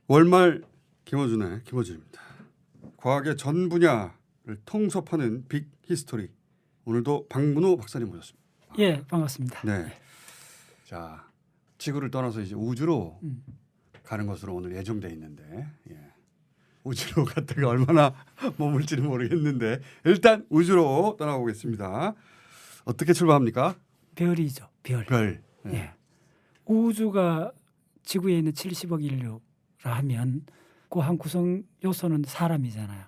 월말 김어준입니다. 과학의 전 분야를 통섭하는 빅 히스토리. 오늘도 박문호 박사님 모셨습니다. 예, 반갑습니다. 네. 자, 지구를 떠나서 이제 우주로 가는 것으로 오늘 예정돼 있는데, 예. 우주로 갔다가 얼마나 머물지는 모르겠는데 일단 우주로 떠나보겠습니다. 어떻게 출발합니까? 별이죠, 별. 별. 예. 우주가 지구에 있는 70억 인류라 하면 그 한 구성 요소는 사람이잖아요.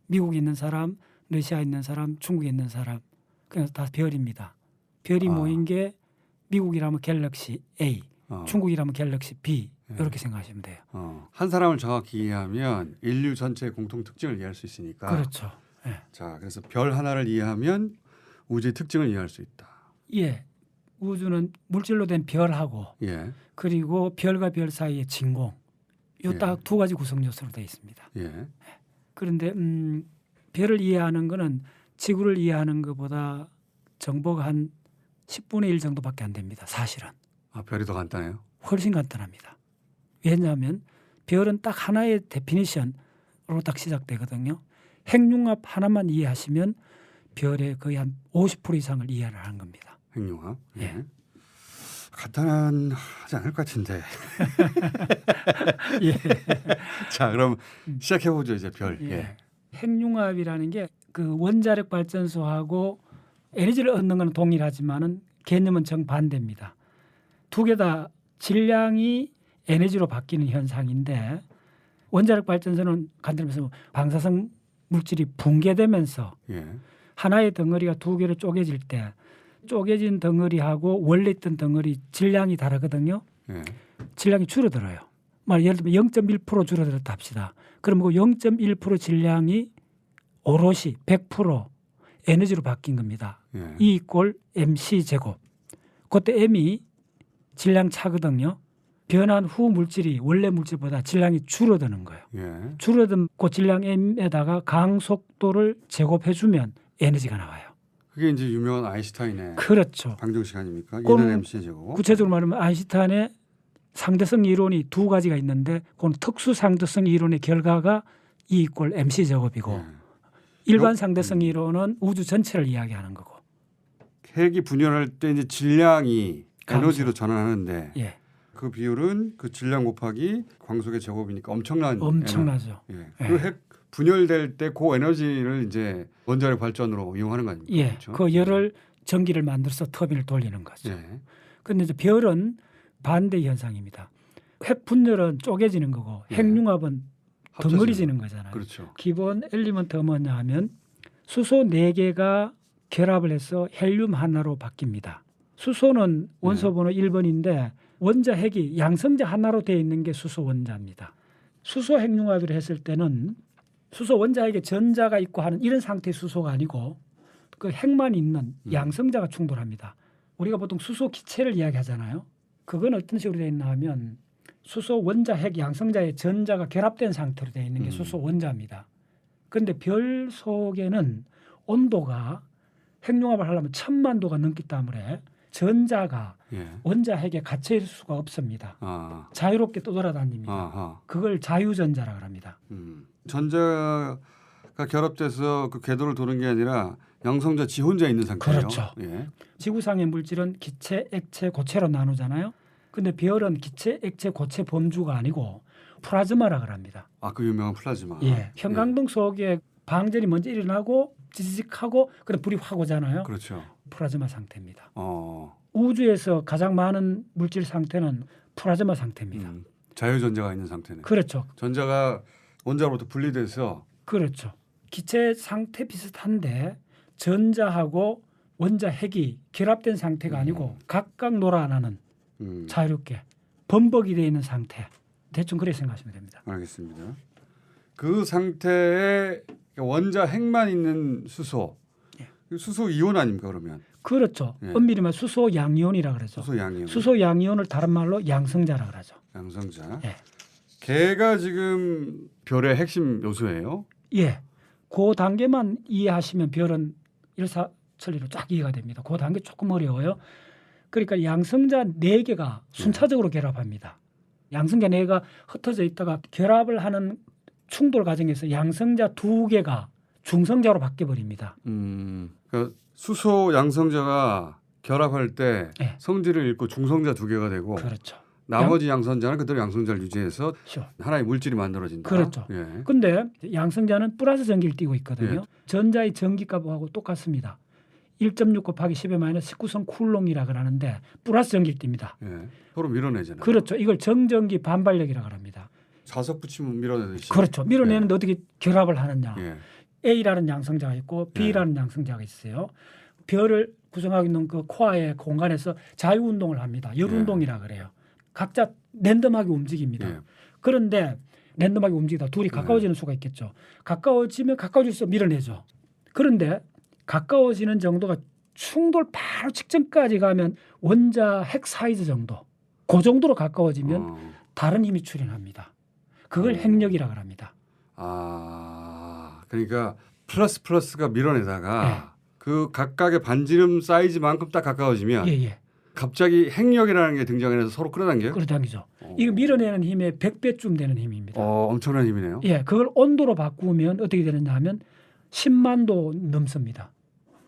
미국에 있는 사람, 러시아에 있는 사람, 중국에 있는 사람, 그냥 다 별입니다. 별이 모인 게 미국이라면 갤럭시 A, 중국이라면 갤럭시 B 이렇게 생각하시면 돼요. 한 사람을 정확히 이해하면 인류 전체의 공통 특징을 이해할 수 있으니까. 그렇죠. 예. 자, 그래서 별 하나를 이해하면 우주의 특징을 이해할 수 있다. 예. 우주는 물질로 된 별하고 예. 그리고 별과 별 사이의 진공 요 딱 두 가지 구성 요소로 되어 있습니다. 예. 그런데 별을 이해하는 거는 지구를 이해하는 것보다 정보가 한 10분의 1 정도밖에 안 됩니다. 사실은. 아, 별이 더 간단해요? 훨씬 간단합니다. 왜냐하면 별은 딱 하나의 데피니션으로 딱 시작되거든요. 핵융합 하나만 이해하시면 별의 거의 한 50% 이상을 이해를 하는 겁니다. 핵융합. 예. 예. 간단하지 않을 것 같은데. 예. 자, 그럼 시작해 보죠 이제 별. 예. 예. 핵융합이라는 게 그 원자력 발전소하고 에너지를 얻는 건 동일하지만은 개념은 정반대입니다. 두 개 다 질량이 에너지로 바뀌는 현상인데 원자력 발전소는 간단히 말해서 방사성 물질이 붕괴되면서 예. 하나의 덩어리가 두 개로 쪼개질 때 쪼개진 덩어리하고 원래 있던 덩어리 질량이 다르거든요. 예. 질량이 줄어들어요. 예를 들면 0.1% 줄어들었다 합시다. 그럼 그 0.1% 질량이 오롯이 100% 에너지로 바뀐 겁니다. 예. E 이꼴 mc 제곱. 그때 m이 질량 차거든요. 변한 후 물질이 원래 물질보다 질량이 줄어드는 거예요. 예. 줄어든 그 질량 m에다가 강속도를 제곱해주면 에너지가 나와요. 그게 이제 유명한 아인슈타인의 그렇죠. 방정식 아닙니까? 그럼 2는 mc 제곱. 구체적으로 말하면 아인슈타인의 상대성 이론이 두 가지가 있는데 그건 특수 상대성 이론의 결과가 E 이꼴 mc 제곱이고 예. 일반 상대성 이론은 우주 전체를 이야기하는 거고. 핵이 분열할 때 이제 질량이 강소. 에너지로 전환하는데 예, 그 비율은 그 질량 곱하기 광속의 제곱이니까 엄청나죠. 예. 예. 그 핵 분열될 때 그 에너지를 이제 원자력 발전으로 이용하는 거 아닙니까? 예, 그렇죠? 그 열을 전기를 만들어서 터빈을 돌리는 거죠. 예. 그런데 이제 별은 반대 현상입니다. 핵 분열은 쪼개지는 거고 예. 핵융합은 합쳐지는 덩어리지는 거잖아요. 그렇죠. 기본 엘리먼트가 뭐냐 하면 수소 4개가 결합을 해서 헬륨 하나로 바뀝니다. 수소는 원소 번호 1번인데 원자 핵이 양성자 하나로 되어 있는 게 수소 원자입니다. 수소 핵융합을 했을 때는 수소 원자 핵에 전자가 있고 하는 이런 상태의 수소가 아니고 그 핵만 있는 양성자가 충돌합니다. 우리가 보통 수소 기체를 이야기하잖아요. 그건 어떤 식으로 되어 있나 하면 수소 원자 핵 양성자의 전자가 결합된 상태로 되어 있는 게 수소 원자입니다. 그런데 별 속에는 온도가 핵융합을 하려면 1000만 도가 넘기 때문에 전자가 예. 원자 핵에 갇혀 있을 수가 없습니다. 아. 자유롭게 떠돌아다닙니다. 아하. 그걸 자유전자라고 합니다. 전자가 결합돼서 그 궤도를 도는 게 아니라 양성자 지 혼자 있는 상태예요. 그렇죠. 예. 지구상의 물질은 기체, 액체, 고체로 나누잖아요. 근데 별은 기체, 액체, 고체 범주가 아니고 플라즈마라고 합니다. 아, 그 유명한 플라즈마. 예. 형광등 속에 방전이 먼저 일어나고 지직하고 그래 불이 확 오잖아요. 그렇죠. 플라즈마 상태입니다. 어. 우주에서 가장 많은 물질 상태는 플라즈마 상태입니다. 자유전자가 있는 상태네. 그렇죠. 전자가 원자로부터 분리돼서 그렇죠. 기체 상태 비슷한데 전자하고 원자 핵이 결합된 상태가 아니고 각각 놀아나는 자유롭게 범벅이 되어 있는 상태. 대충 그렇게 생각하시면 됩니다. 알겠습니다. 그 상태에 원자 핵만 있는 수소. 수소 이온 아닙니까 그러면? 그렇죠. 예. 엄밀히 말해 수소 양이온이라 그러죠. 수소 양이온. 수소 양이온을 다른 말로 양성자라 그러죠. 양성자. 예. 걔가 지금 별의 핵심 요소예요. 예. 그 단계만 이해하시면 별은 일사천리로 쫙 이해가 됩니다. 그 단계 조금 어려워요. 그러니까 양성자 4개가 순차적으로 결합합니다. 양성자 4개가 흩어져 있다가 결합을 하는 충돌 과정에서 양성자 2개가 중성자로 바뀌어 버립니다. 그러니까 수소 양성자가 결합할 때 네. 성질을 잃고 중성자 2개가 되고 그렇죠. 나머지 양성자는 그대로 양성자를 유지해서 그렇죠. 하나의 물질이 만들어진다. 그렇죠. 예. 근데 양성자는 플러스 전기를 띠고 있거든요. 예. 전자의 전기값하고 똑같습니다. 1.6 곱하기 10의 마이너스 19성 쿨롱이라 그러는데 플러스 전기를 띱니다. 예. 서로 밀어내잖아요. 그렇죠. 이걸 정전기 반발력이라고 합니다. 자석 붙이면 밀어내듯이. 그렇죠. 밀어내는데 어떻게 결합을 하느냐. 예. A라는 양성자가 있고 B라는 양성자가 있어요. 별을 구성하고 있는 그 코어의 공간에서 자유운동을 합니다. 열운동이라 그래요. 각자 랜덤하게 움직입니다. 예. 그런데 랜덤하게 움직이다 둘이 가까워지는 수가 있겠죠. 가까워지면 가까워질수록 밀어내죠. 그런데 가까워지는 정도가 충돌 바로 직전까지 가면 원자 핵 사이즈 정도. 그 정도로 가까워지면 다른 힘이 출현합니다. 그걸 핵력이라고 합니다. 아, 그러니까 플러스가 밀어내다가 네. 그 각각의 반지름 사이즈만큼 딱 가까워지면 예. 갑자기 핵력이라는 게 등장해서 서로 끌어당겨요? 끌어당기죠. 이거 밀어내는 힘의 100배쯤 되는 힘입니다. 엄청난 힘이네요. 예, 그걸 온도로 바꾸면 어떻게 되느냐 하면 10만 도 넘습니다.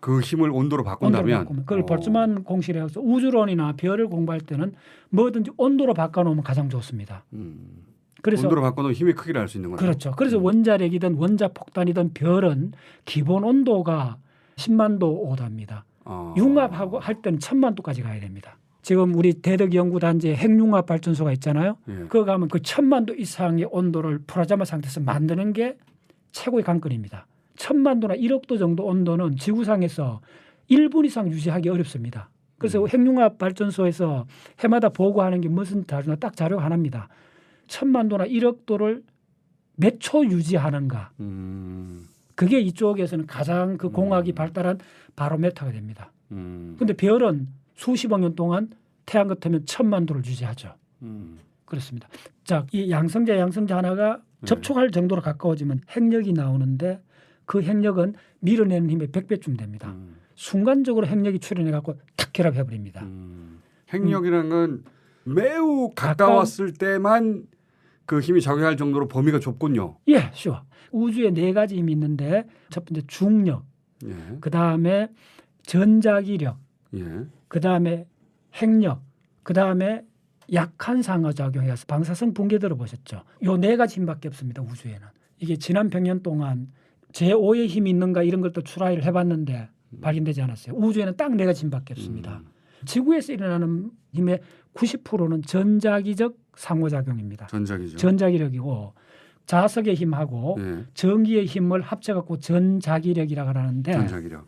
그 힘을 온도로 바꾼다면 온도로 바꾸면 그걸 볼츠만 공식이라고 해서 우주론이나 별을 공부할 때는 뭐든지 온도로 바꿔놓으면 가장 좋습니다. 그래서 온도로 바꿔놓으면 힘의 크기를 알 수 있는 거죠. 그렇죠. 그래서 원자력이든 원자폭탄이든 별은 기본 온도가 10만 도 오답니다. 융합하고 할 때는 1000만 도까지 가야 됩니다. 지금 우리 대덕 연구단지에 핵융합 발전소가 있잖아요. 예. 그거 가면 그 1000만 도 이상의 온도를 플라즈마 상태에서 만드는 게 최고의 관건입니다. 1000만 도나 1억 도 정도 온도는 지구상에서 1분 이상 유지하기 어렵습니다. 그래서 핵융합 발전소에서 해마다 보고하는 게 무슨 자료나 딱 자료가 하나입니다. 1000만 도나 1억 도를 몇 초 유지하는가. 그게 이쪽에서는 가장 그 공학이 발달한 바로메터가 됩니다. 그런데 별은 수십억 년 동안 태양 같으면 1000만 도를 유지하죠. 그렇습니다. 자, 이 양성자 하나가 접촉할 정도로 가까워지면 핵력이 나오는데 그 핵력은 밀어내는 힘의 100배쯤 됩니다. 순간적으로 핵력이 출현해 갖고 탁 결합해 버립니다. 핵력이라는 건 매우 가까웠을 때만 그 힘이 작용할 정도로 범위가 좁군요. 예, 쉬워. 우주에 4가지 힘이 있는데 첫 번째 중력, 예. 그다음에 전자기력, 예. 그다음에 핵력, 그다음에 약한 상호작용해서 방사성 붕괴 들어보셨죠? 요 4가지 힘밖에 없습니다. 우주에는. 이게 지난 100년 동안 제5의 힘이 있는가 이런 것도 추라이를 해봤는데 발견되지 않았어요. 우주에는 딱 4가지 힘밖에 없습니다. 지구에서 일어나는 힘의 90%는 전자기적 상호작용입니다. 전자기죠. 전자기력이고 자석의 힘하고 예. 전기의 힘을 합쳐갖고 전자기력이라고 하는데 전자기력.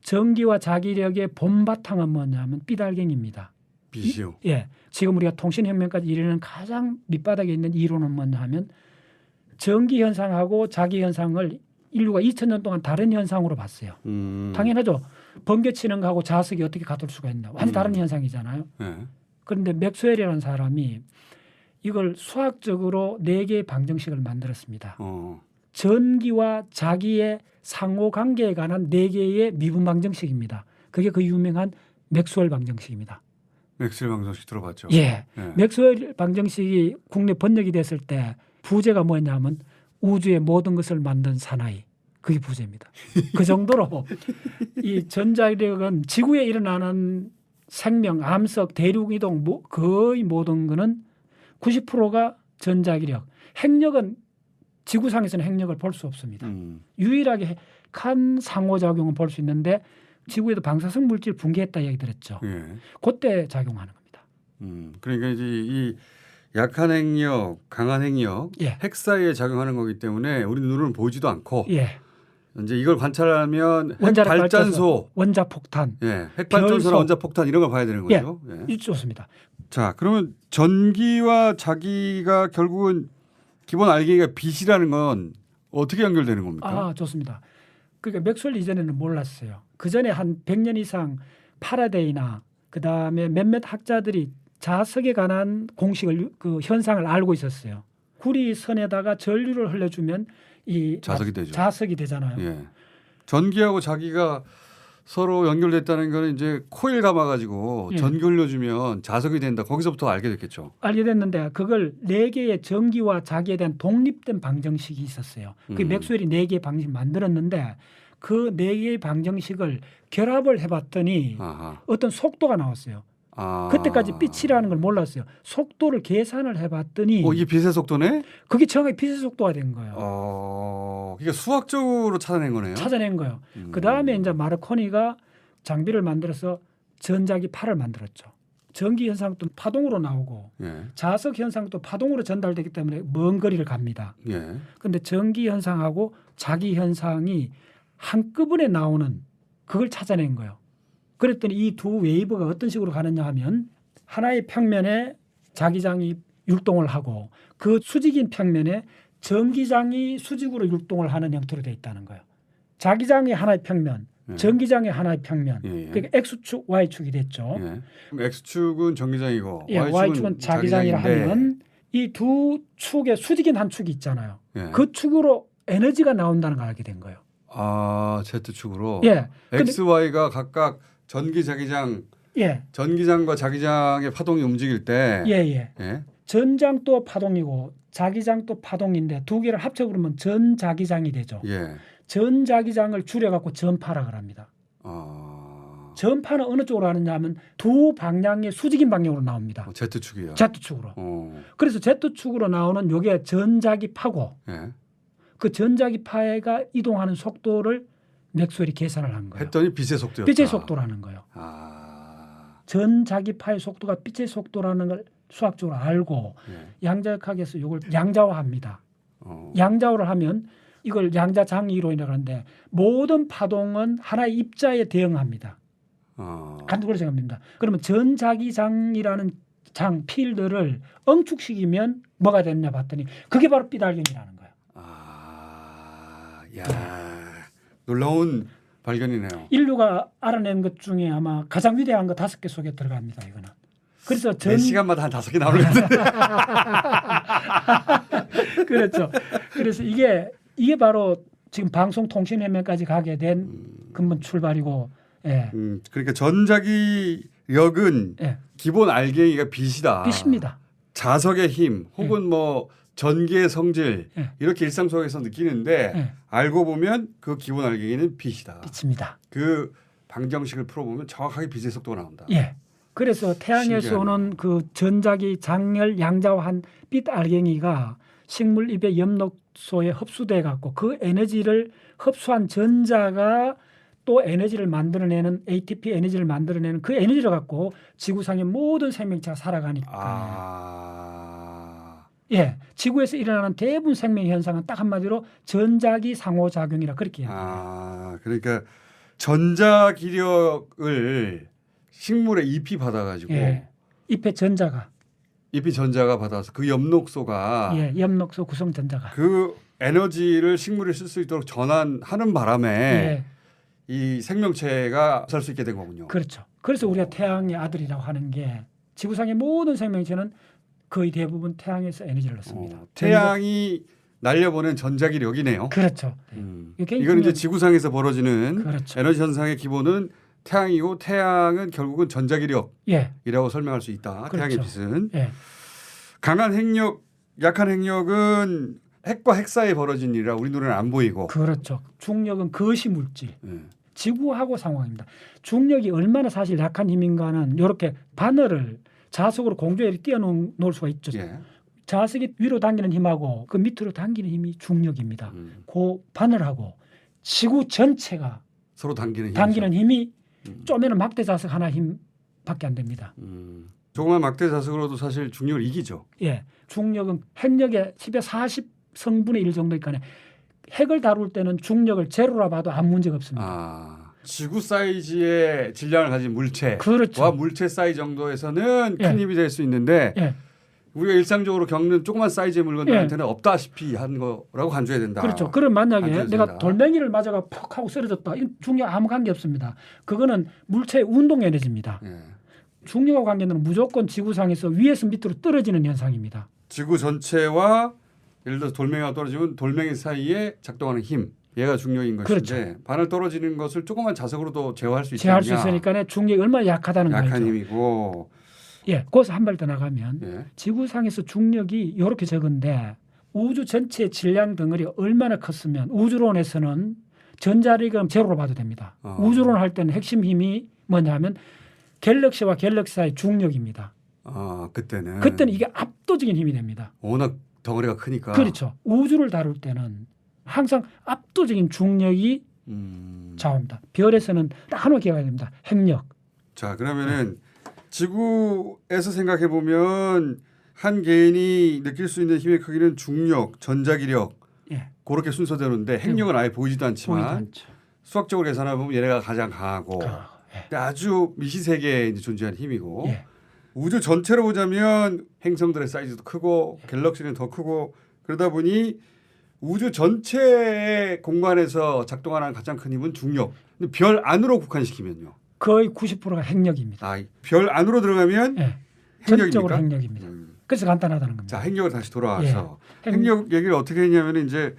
전기와 자기력의 본바탕은 뭐냐면 삐달갱입니다. 빛이요. 예, 지금 우리가 통신혁명까지 이르는 가장 밑바닥에 있는 이론은 뭐냐면 전기 현상하고 자기 현상을 인류가 2000년 동안 다른 현상으로 봤어요. 당연하죠. 번개치는 거하고 자석이 어떻게 같을 수가 있나. 완전히 다른 현상이잖아요. 예. 그런데 맥스웰이라는 사람이 이걸 수학적으로 4개의 방정식을 만들었습니다. 전기와 자기의 상호관계에 관한 4개의 미분 방정식입니다. 그게 그 유명한 맥스웰 방정식입니다. 맥스웰 방정식 들어봤죠. 예. 맥스웰 방정식이 국내 번역이 됐을 때 부제가 뭐냐면 우주의 모든 것을 만든 사나이. 그게 부제입니다. 그 정도로 이 전자력은 지구에 일어나는 생명, 암석, 대륙 이동 거의 모든 거는 90%가 전자기력. 핵력은 지구상에서는 핵력을 볼 수 없습니다. 유일하게 한 상호작용은 볼 수 있는데 지구에도 방사성 물질 붕괴했다 얘기 들었죠. 예. 그때 작용하는 겁니다. 그러니까 이제 이 약한 핵력, 강한 핵력, 예. 핵 사이에 작용하는 거기 때문에 우리 눈으로는 보이지도 않고 예. 이제 이걸 관찰하면 핵 원자력 발전소, 원자폭탄, 예, 핵 발전소나 별소. 원자폭탄 이런 걸 봐야 되는 거죠. 예. 이 좋습니다. 자, 그러면 전기와 자기가 결국은 기본 알기가 빛이라는 건 어떻게 연결되는 겁니까? 아, 좋습니다. 그러니까 맥스웰 이전에는 몰랐어요. 그 전에 한 100년 이상 파라데이나 그다음에 몇몇 학자들이 자석에 관한 공식을 그 현상을 알고 있었어요. 구리선에다가 전류를 흘려주면 이 자석이 되죠. 자석이 되잖아요. 예. 전기하고 자기가 서로 연결됐다는 거는 이제 코일 감아가지고 예. 전기 올려주면 자석이 된다. 거기서부터 알게 됐겠죠. 알게 됐는데 그걸 4개의 전기와 자기에 대한 독립된 방정식이 있었어요. 그 맥스웰이 4개의 방식을 만들었는데 그 4개의 방정식을 결합을 해봤더니 아하. 어떤 속도가 나왔어요. 아. 그때까지 빛이라는 걸 몰랐어요. 속도를 계산을 해봤더니 이게 빛의 속도네? 그게 정확히 빛의 속도가 된 거예요. 그러니까 수학적으로 찾아낸 거네요. 찾아낸 거예요. 그 다음에 이제 마르코니가 장비를 만들어서 전자기 팔을 만들었죠. 전기 현상도 파동으로 나오고 예. 자석 현상도 파동으로 전달되기 때문에 먼 거리를 갑니다. 예. 그런데 전기 현상하고 자기 현상이 한꺼번에 나오는 그걸 찾아낸 거예요. 그랬더니 이 두 웨이브가 어떤 식으로 가느냐 하면 하나의 평면에 자기장이 율동을 하고 그 수직인 평면에 전기장이 수직으로 율동을 하는 형태로 되어 있다는 거예요. 자기장이 하나의 평면, 예. 전기장의 하나의 평면. 예. 그러니까 X축, Y축이 됐죠. 예. 그럼 X축은 전기장이고 예, Y축은 자기장이라 자기장인데. 하면 이 두 축의 수직인 한 축이 있잖아요. 예. 그 축으로 에너지가 나온다는 걸 알게 된 거예요. Z축으로. 예. 근데- X, Y가 각각 전기 자기장, 예. 전기장과 자기장의 파동이 움직일 때. 예, 예. 예. 전장도 파동이고 자기장도 파동인데 두 개를 합쳐 그러면 전자기장이 되죠. 예. 전자기장을 줄여갖고 전파라 합니다. 전파는 어느 쪽으로 하느냐 하면 두 방향의 수직인 방향으로 나옵니다. Z축이요. Z축으로. 그래서 Z축으로 나오는 요게 전자기파고 예. 그 전자기파가 이동하는 속도를 맥스웰이 계산을 한 거예요. 했더니 빛의 속도였다. 빛의 속도라는 거예요. 전자기파의 속도가 빛의 속도라는 걸 수학적으로 알고 예. 양자역학에서 이걸 양자화합니다. 어. 양자화를 하면 이걸 양자장이론이라고 하는데 모든 파동은 하나의 입자에 대응합니다. 간단히 생각합니다. 그러면 전자기장이라는 장 필드를 응축시키면 뭐가 되느냐 봤더니 그게 바로 삐달경이라는 거예요. 야, 놀라운 발견이네요. 인류가 알아낸 것 중에 아마 가장 위대한 거 5개 속에 들어갑니다. 이거는. 그래서 매 시간마다 한 5개 나오는데. 그렇죠. 그래서 이게 바로 지금 방송통신회면까지 가게 된 근본 출발이고. 예. 그러니까 전자기력은 예. 기본 알갱이가 빛이다. 빛입니다. 자석의 힘 혹은 뭐 전기의 성질 예. 이렇게 일상 속에서 느끼는데 예. 알고 보면 그 기본 알갱이는 빛이다. 빛입니다. 그 방정식을 풀어보면 정확하게 빛의 속도가 나온다. 예. 그래서 태양에서 신기하네요. 오는 그 전자기 장열 양자화한 빛 알갱이가 식물 잎의 엽록소에 흡수돼 갖고 그 에너지를 흡수한 전자가 또 에너지를 만들어내는 ATP 에너지를 만들어내는 그 에너지를 갖고 지구상의 모든 생명체가 살아가니까. 예, 지구에서 일어나는 대부분 생명 현상은 딱 한마디로 전자기 상호작용이라 그렇게 해요. 그러니까 전자기력을 식물의 잎이 받아가지고 예, 잎의 전자가 잎이 전자가 받아서 그 엽록소가 예, 엽록소 구성 전자가 그 에너지를 식물이 쓸 수 있도록 전환하는 바람에 예, 이 생명체가 살 수 있게 된 거군요. 그렇죠. 그래서 우리가 태양의 아들이라고 하는 게 지구상의 모든 생명체는 거의 대부분 태양에서 에너지를 얻습니다. 태양이 날려보낸 전자기력이네요. 그렇죠. 이건 이제 지구상에서 벌어지는 그렇죠. 에너지 현상의 기본은 태양이고 태양은 결국은 전자기력이라고 예, 설명할 수 있다. 그렇죠. 태양의 빛은. 예, 강한 핵력, 약한 핵력은 핵과 핵 사이에 벌어진 일이라 우리 눈에는 안 보이고. 그렇죠. 중력은 거시 물질. 예. 지구하고 상황입니다. 중력이 얼마나 사실 약한 힘인가는 이렇게 바늘을 자석으로 공중에 띄워놓을 수가 있죠. 예. 자석이 위로 당기는 힘하고 그 밑으로 당기는 힘이 중력입니다. 그 바늘하고 지구 전체가 서로 당기는 힘이 쪼매는 막대 자석 하나 힘밖에 안 됩니다. 조그만 막대 자석으로도 사실 중력을 이기죠. 예, 중력은 핵력의 10의 40 성분의 1 정도니까 핵을 다룰 때는 중력을 제로라 봐도 아무 문제가 없습니다. 지구 사이즈의 질량을 가진 물체와 그렇죠. 물체 사이즈 정도에서는 예. 큰 힘이 될 수 있는데 예, 우리가 일상적으로 겪는 조그만 사이즈의 물건들한테는 없다시피 한 거라고 간주해야 된다. 그렇죠. 그럼 만약에 안줘야 내가 된다. 돌멩이를 맞아가 퍽 하고 쓰러졌다. 이건 중력 아무 관계 없습니다. 그거는 물체의 운동 에너지입니다. 예. 중력하고 관계는 무조건 지구상에서 위에서 밑으로 떨어지는 현상입니다. 지구 전체와 예를 들어서 돌멩이가 떨어지면 돌멩이 사이에 작동하는 힘. 얘가 중력인 것인데 그렇죠. 바늘 떨어지는 것을 조그만 자석으로도 제어할 수 제어할 수 있느냐. 있으니까 중력이 얼마나 약하다는 약한 거죠. 힘이고. 예, 거기서 한 발 더 나가면 예. 지구상에서 중력이 이렇게 적은데 우주 전체의 질량 덩어리가 얼마나 컸으면 우주론에서는 전자리금 제로로 봐도 됩니다. 우주론 할 때는 핵심 힘이 뭐냐면 갤럭시와 갤럭시 사이 중력입니다. 그때는 이게 압도적인 힘이 됩니다. 워낙 덩어리가 크니까. 그렇죠. 우주를 다룰 때는 항상 압도적인 중력이 좌우합니다. 별에서는 딱 하나 기억해야 됩니다. 핵력. 자, 그러면은 지구에서 생각해 보면 한 개인이 느낄 수 있는 힘의 크기는 중력, 전자기력 예. 그렇게 순서대로인데 핵력은 아예 보이지도 않지만 보이지 않죠. 수학적으로 계산해 보면 얘네가 가장 강하고 예. 근데 아주 미시세계에 이제 존재하는 힘이고 예. 우주 전체로 보자면 행성들의 사이즈도 크고 갤럭시는 더 크고 그러다 보니 우주 전체의 공간에서 작동하는 가장 큰 힘은 중력. 근데 별 안으로 국한시키면요. 거의 90%가 핵력입니다. 별 안으로 들어가면 예. 핵력입니까? 전적으로 핵력입니다. 그래서 간단하다는 겁니다. 자, 핵력을 다시 돌아와서 예. 핵력 얘기를 어떻게 했냐면 이제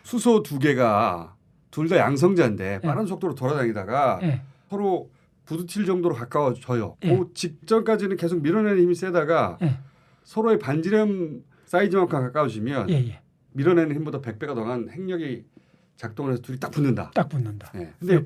수소 두 개가 둘 다 양성자인데 빠른 속도로 돌아다니다가 예. 서로 부딪힐 정도로 가까워져요. 예. 그 직전까지는 계속 밀어내는 힘이 세다가 예. 서로의 반지름 사이즈만큼 가까워지면 예, 예. 밀어내는 힘보다 100배가 더한 핵력이 작동을 해서 둘이 딱 붙는다. 딱 붙는다. 예. 근데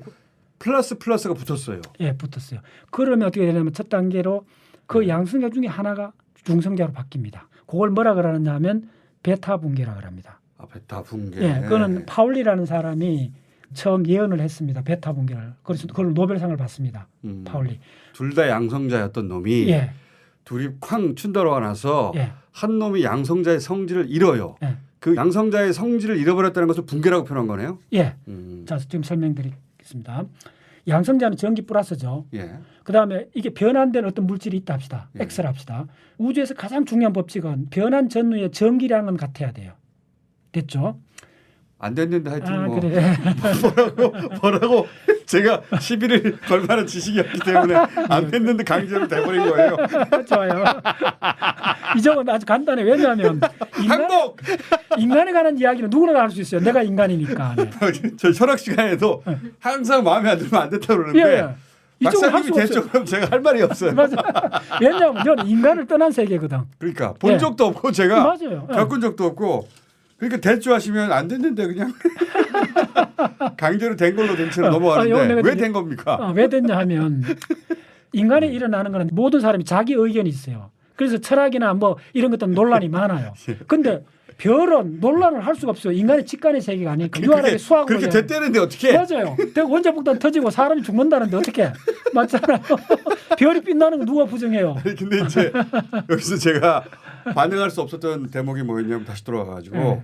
플러스가 붙었어요. 예, 붙었어요. 그러면 어떻게 되냐면 첫 단계로 그 양성자 중에 하나가 중성자로 바뀝니다. 그걸 뭐라 그러느냐 하면 베타 붕괴라 그럽니다. 베타 붕괴. 예, 그거는 파울리라는 사람이 처음 예언을 했습니다. 베타 붕괴를. 그래서 그걸 노벨상을 받습니다. 파울리. 둘 다 양성자였던 놈이 예. 둘이 쾅 춘다로가 나서 예. 한 놈이 양성자의 성질을 잃어요. 예. 그 양성자의 성질을 잃어버렸다는 것을 붕괴라고 표현한 거네요. 예. 자, 지금 설명드리겠습니다. 양성자는 전기 플러스죠. 예. 그다음에 이게 변환되는 어떤 물질이 있다 합시다. 예. X를 합시다. 우주에서 가장 중요한 법칙은 변환 전후의 전기량은 같아야 돼요. 됐죠? 안 됐는데 하여튼 뭐 그래. 뭐라고 제가 시비를 걸 만한 지식이었기 때문에 안 됐는데 강제로 돼버린 거예요. 좋아요. 이 점은 아주 간단해. 왜냐하면 항복! 인간에 관한 이야기는 누구나 할 수 있어요. 내가 인간이니까. 네. 저 철학 시간에도 항상 마음에 안 들면 안 됐다고 그러는데 이쪽은 할 수 박사님이 됐죠. 없어요. 그럼 제가 할 말이 없어요. 맞아. 왜냐하면 저는 인간을 떠난 세계거든. 그러니까 본 적도 없고 제가 맞아요. 겪은 적도 없고 그러니까 됐죠 하시면 안 됐는데 그냥 강제로 된 걸로 된 채로 넘어가는데 왜 된 겁니까? 왜 됐냐 하면 인간에 일어나는 거는 모든 사람이 자기 의견이 있어요. 그래서 철학이나 뭐 이런 것들은 논란이 많아요. 근데 별은 논란을 할 수가 없어요. 인간의 직관의 세계가 아니니까. 유한하게 수학으로. 그렇게 됐다는데 어떻게? 맞아요. 원자폭탄 터지고 사람이 죽는다는데 어떻게? 맞잖아요. 별이 빛나는 거 누가 부정해요? 아니, 근데 이제 여기서 제가 반응할 수 없었던 대목이 뭐였냐면 다시 돌아가가지고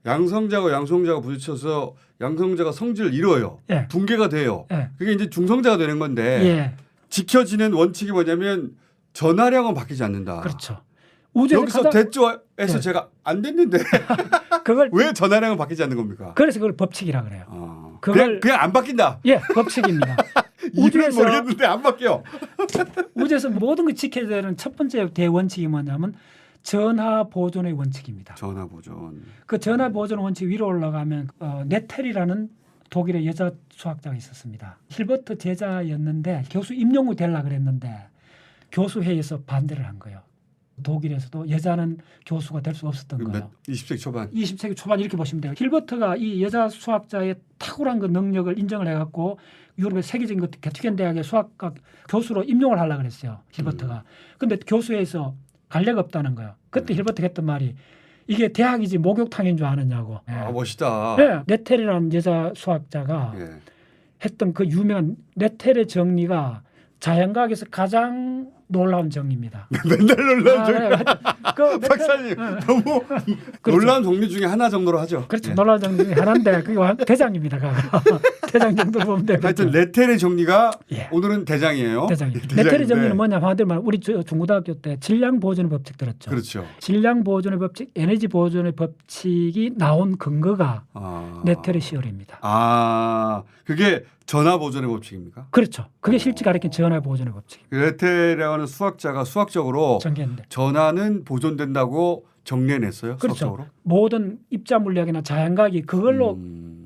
양성자하고 양성자가 부딪혀서 양성자가 성질을 잃어요. 붕괴가 돼요. 그게 이제 중성자가 되는 건데 지켜지는 원칙이 뭐냐면 전하량은 바뀌지 않는다. 그렇죠. 여기서 됐죠 해서 제가 안 됐는데 그걸 왜 전하량은 바뀌지 않는 겁니까? 그래서 그걸 법칙이라 그래요. 그걸 그냥 안 바뀐다. 예, 법칙입니다. 이유는 모르겠는데 안 바뀌어. 우주에서 모든 걸 지켜야 되는 첫 번째 대원칙이 뭐냐면 전하 보존의 원칙입니다. 전하 보존. 그 전하 보존 원칙 위로 올라가면 네텔이라는 독일의 여자 수학자가 있었습니다. 힐버트 제자였는데 교수 임용이 되려고 그랬는데 교수회의에서 반대를 한 거예요. 독일에서도 여자는 교수가 될 수 없었던 거예요. 20세기 초반. 20세기 초반 이렇게 보시면 돼요. 힐버트가 이 여자 수학자의 탁월한 그 능력을 인정을 해갖고 유럽의 세계적인 게투겐 대학의 수학과 교수로 임용을 하려고 그랬어요. 힐버트가. 근데 교수회에서 관례가 없다는 거예요. 그때 힐버트가 했던 말이 이게 대학이지 목욕탕인 줄 아느냐고. 멋있다. 네, 네텔이라는 여자 수학자가 했던 그 유명한 네텔의 정리가 자연과학에서 가장 놀라운 정리입니다. 맨날 놀라운 정리. 그 박사님 너무 놀라운 정리 중에 하나 정도로 하죠. 그렇죠. 놀라운 정리 중에 하나인데 그게 대장입니다. 대장 정도 보면 돼요. 하여튼 네텔의 정리가 오늘은 대장이에요. 네텔의 정리는 뭐냐 하면 우리 중고등학교 때 질량 보존의 법칙 들었죠. 그렇죠. 질량 보존의 법칙, 에너지 보존의 법칙이 나온 근거가 네텔의 시열입니다. 그게 전하 보존의 법칙입니까? 그렇죠. 그게 실제 가리킨 전하 보존의 법칙. 네텔이라는 수학자가 수학적으로 전개했는데 전하는 보존된다고 정리해냈어요. 그렇죠. 수학적으로? 모든 입자 물리학이나 자연과학이 그걸로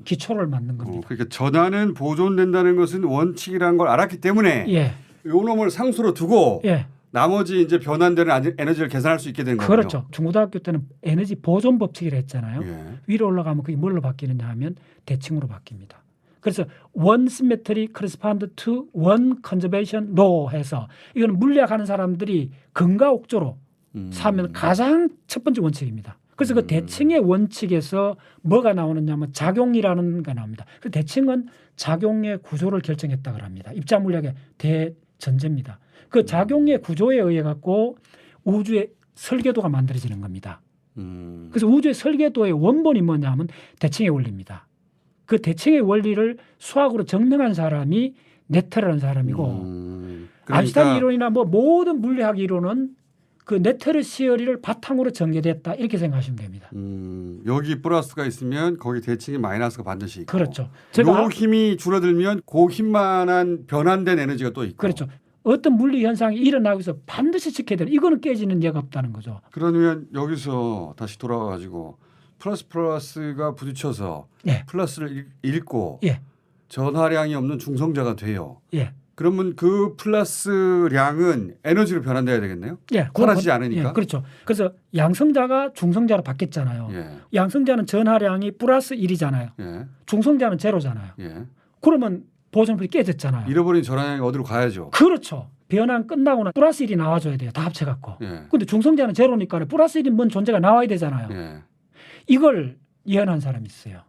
기초를 만든 겁니다. 그러니까 전하는 보존된다는 것은 원칙이라는 걸 알았기 때문에 예, 요 놈을 상수로 두고 예, 나머지 이제 변환되는 에너지를 계산할 수 있게 된 거군요. 그렇죠. 중고등학교 때는 에너지 보존 법칙이라 했잖아요. 예. 위로 올라가면 그게 뭘로 바뀌느냐 하면 대칭으로 바뀝니다. 그래서 one symmetry correspond to one conservation law 해서 이거는 물리학 하는 사람들이 근가옥조로 사면 가장 첫 번째 원칙입니다. 그래서 그 대칭의 원칙에서 뭐가 나오느냐면 작용이라는 게 나옵니다. 그 대칭은 작용의 구조를 결정했다고 합니다. 입자물리학의 대전제입니다. 그 작용의 구조에 의해 갖고 우주의 설계도가 만들어지는 겁니다. 그래서 우주의 설계도의 원본이 뭐냐면 대칭의 원리입니다. 그 대칭의 원리를 수학으로 증명한 사람이 네테르라는 사람이고 그러니까 아인슈타인 이론이나 뭐 모든 물리학 이론은 그 네테르 시어리를 바탕으로 전개됐다 이렇게 생각하시면 됩니다. 여기 플러스가 있으면 거기 대칭이 마이너스가 반드시 있고 그렇죠. 요 힘이 줄어들면 그 힘만한 변환된 에너지가 또 있고 그렇죠. 어떤 물리 현상이 일어나고 있어 반드시 지켜야 돼요. 이거는 깨지는 예가 없다는 거죠. 그러면 여기서 다시 돌아와 가지고 플러스가 부딪혀서 예. 플러스를 잃고 예. 전하량이 없는 중성자가 돼요. 예. 그러면 그 플러스량은 에너지로 변환돼야 되겠네요. 예. 사라지지 않으니까. 예. 그렇죠. 그래서 양성자가 중성자로 바뀌었잖아요. 예. 양성자는 전하량이 플러스 1이잖아요. 예. 중성자는 제로잖아요. 예. 그러면 보존법이 깨졌잖아요. 잃어버린 전하량이 어디로 가야죠. 그렇죠. 변환 끝나고는 플러스 1이 나와줘야 돼요. 다 합쳐갖고. 예. 근데 중성자는 제로니까 플러스 1인 뭔 존재가 나와야 되잖아요. 예. 이걸 예언한 사람이 있어요.